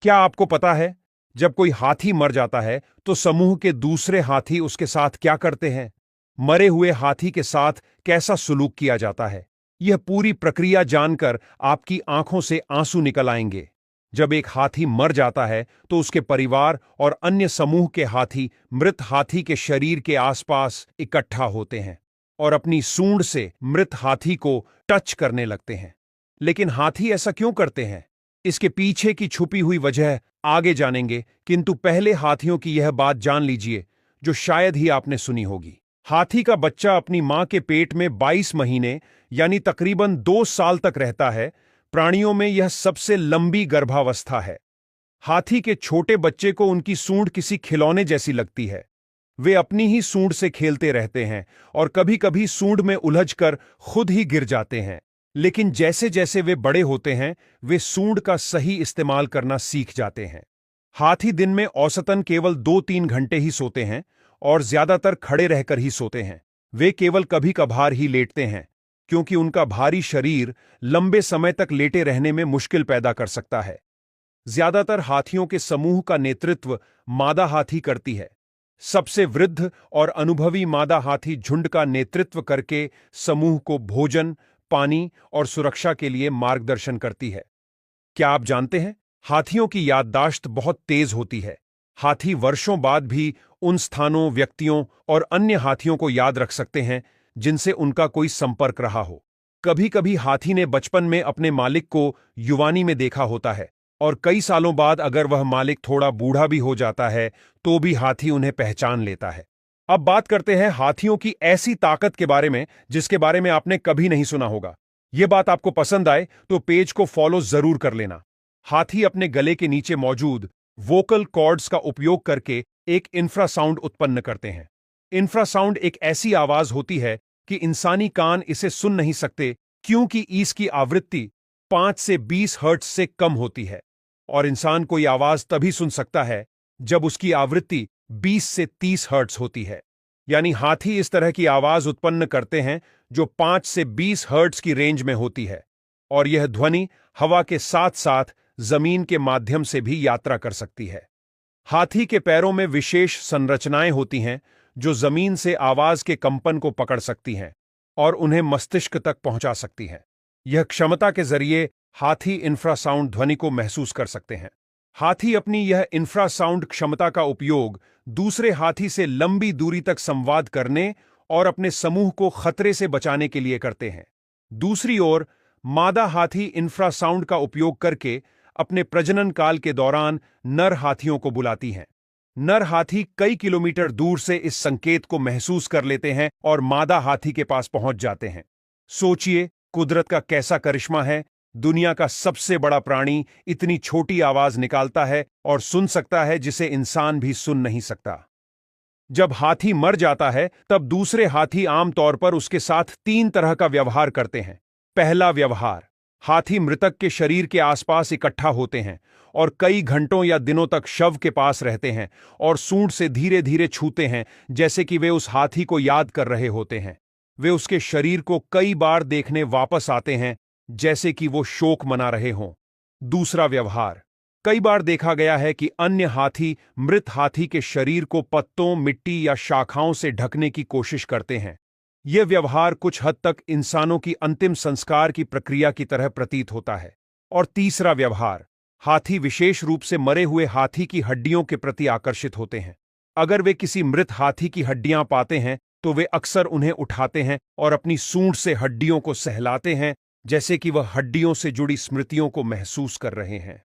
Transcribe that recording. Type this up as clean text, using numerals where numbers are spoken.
क्या आपको पता है, जब कोई हाथी मर जाता है तो समूह के दूसरे हाथी उसके साथ क्या करते हैं? मरे हुए हाथी के साथ कैसा सलूक किया जाता है, यह पूरी प्रक्रिया जानकर आपकी आंखों से आंसू निकल आएंगे। जब एक हाथी मर जाता है तो उसके परिवार और अन्य समूह के हाथी मृत हाथी के शरीर के आसपास इकट्ठा होते हैं और अपनी सूंड से मृत हाथी को टच करने लगते हैं। लेकिन हाथी ऐसा क्यों करते हैं? इसके पीछे की छुपी हुई वजह आगे जानेंगे, किंतु पहले हाथियों की यह बात जान लीजिए जो शायद ही आपने सुनी होगी। हाथी का बच्चा अपनी मां के पेट में 22 महीने यानी तकरीबन 2 साल तक रहता है। प्राणियों में यह सबसे लंबी गर्भावस्था है। हाथी के छोटे बच्चे को उनकी सूंड किसी खिलौने जैसी लगती है। वे अपनी ही सूंड से खेलते रहते हैं और कभी-कभी सूंड में उलझकर खुद ही गिर जाते हैं। लेकिन जैसे जैसे वे बड़े होते हैं, वे सूंड का सही इस्तेमाल करना सीख जाते हैं। हाथी दिन में औसतन केवल 2-3 घंटे ही सोते हैं और ज्यादातर खड़े रहकर ही सोते हैं। वे केवल कभी कभार ही लेटते हैं, क्योंकि उनका भारी शरीर लंबे समय तक लेटे रहने में मुश्किल पैदा कर सकता है। ज्यादातर हाथियों के समूह का नेतृत्व मादा हाथी करती है। सबसे वृद्ध और अनुभवी मादा हाथी झुंड का नेतृत्व करके समूह को भोजन, पानी और सुरक्षा के लिए मार्गदर्शन करती है। क्या आप जानते हैं, हाथियों की याददाश्त बहुत तेज होती है। हाथी वर्षों बाद भी उन स्थानों, व्यक्तियों और अन्य हाथियों को याद रख सकते हैं जिनसे उनका कोई संपर्क रहा हो। कभी-कभी हाथी ने बचपन में अपने मालिक को युवानी में देखा होता है और कई सालों बाद अगर वह मालिक थोड़ा बूढ़ा भी हो जाता है तो भी हाथी उन्हें पहचान लेता है। अब बात करते हैं हाथियों की ऐसी ताकत के बारे में जिसके बारे में आपने कभी नहीं सुना होगा। यह बात आपको पसंद आए तो पेज को फॉलो जरूर कर लेना। हाथी अपने गले के नीचे मौजूद वोकल कॉर्ड्स का उपयोग करके एक इंफ्रासाउंड उत्पन्न करते हैं। इंफ्रासाउंड एक ऐसी आवाज होती है कि इंसानी कान इसे सुन नहीं सकते, क्योंकि इसकी आवृत्ति 5 से 20 हर्ट्ज से कम होती है और इंसान कोई आवाज तभी सुन सकता है जब उसकी आवृत्ति 20 से 30 हर्ट्ज होती है। यानी हाथी इस तरह की आवाज उत्पन्न करते हैं जो 5 से 20 हर्ट्ज की रेंज में होती है, और यह ध्वनि हवा के साथ साथ जमीन के माध्यम से भी यात्रा कर सकती है। हाथी के पैरों में विशेष संरचनाएं होती हैं जो जमीन से आवाज के कंपन को पकड़ सकती हैं और उन्हें मस्तिष्क तक पहुंचा सकती हैं। यह क्षमता के जरिए हाथी इंफ्रासाउंड ध्वनि को महसूस कर सकते हैं। हाथी अपनी यह इंफ्रासाउंड क्षमता का उपयोग दूसरे हाथी से लंबी दूरी तक संवाद करने और अपने समूह को खतरे से बचाने के लिए करते हैं। दूसरी ओर, मादा हाथी इंफ्रासाउंड का उपयोग करके अपने प्रजनन काल के दौरान नर हाथियों को बुलाती हैं। नर हाथी कई किलोमीटर दूर से इस संकेत को महसूस कर लेते हैं और मादा हाथी के पास पहुंच जाते हैं। सोचिए, कुदरत का कैसा करिश्मा है। दुनिया का सबसे बड़ा प्राणी इतनी छोटी आवाज निकालता है और सुन सकता है जिसे इंसान भी सुन नहीं सकता। जब हाथी मर जाता है तब दूसरे हाथी आमतौर पर उसके साथ 3 तरह का व्यवहार करते हैं। पहला व्यवहार, हाथी मृतक के शरीर के आसपास इकट्ठा होते हैं और कई घंटों या दिनों तक शव के पास रहते हैं और सूंड से धीरे धीरे छूते हैं, जैसे कि वे उस हाथी को याद कर रहे होते हैं। वे उसके शरीर को कई बार देखने वापस आते हैं, जैसे कि वो शोक मना रहे हों। दूसरा व्यवहार, कई बार देखा गया है कि अन्य हाथी मृत हाथी के शरीर को पत्तों, मिट्टी या शाखाओं से ढकने की कोशिश करते हैं। यह व्यवहार कुछ हद तक इंसानों की अंतिम संस्कार की प्रक्रिया की तरह प्रतीत होता है। और तीसरा व्यवहार, हाथी विशेष रूप से मरे हुए हाथी की हड्डियों के प्रति आकर्षित होते हैं। अगर वे किसी मृत हाथी की हड्डियां पाते हैं तो वे अक्सर उन्हें उठाते हैं और अपनी सूंड से हड्डियों को सहलाते हैं, जैसे कि वह हड्डियों से जुड़ी स्मृतियों को महसूस कर रहे हैं।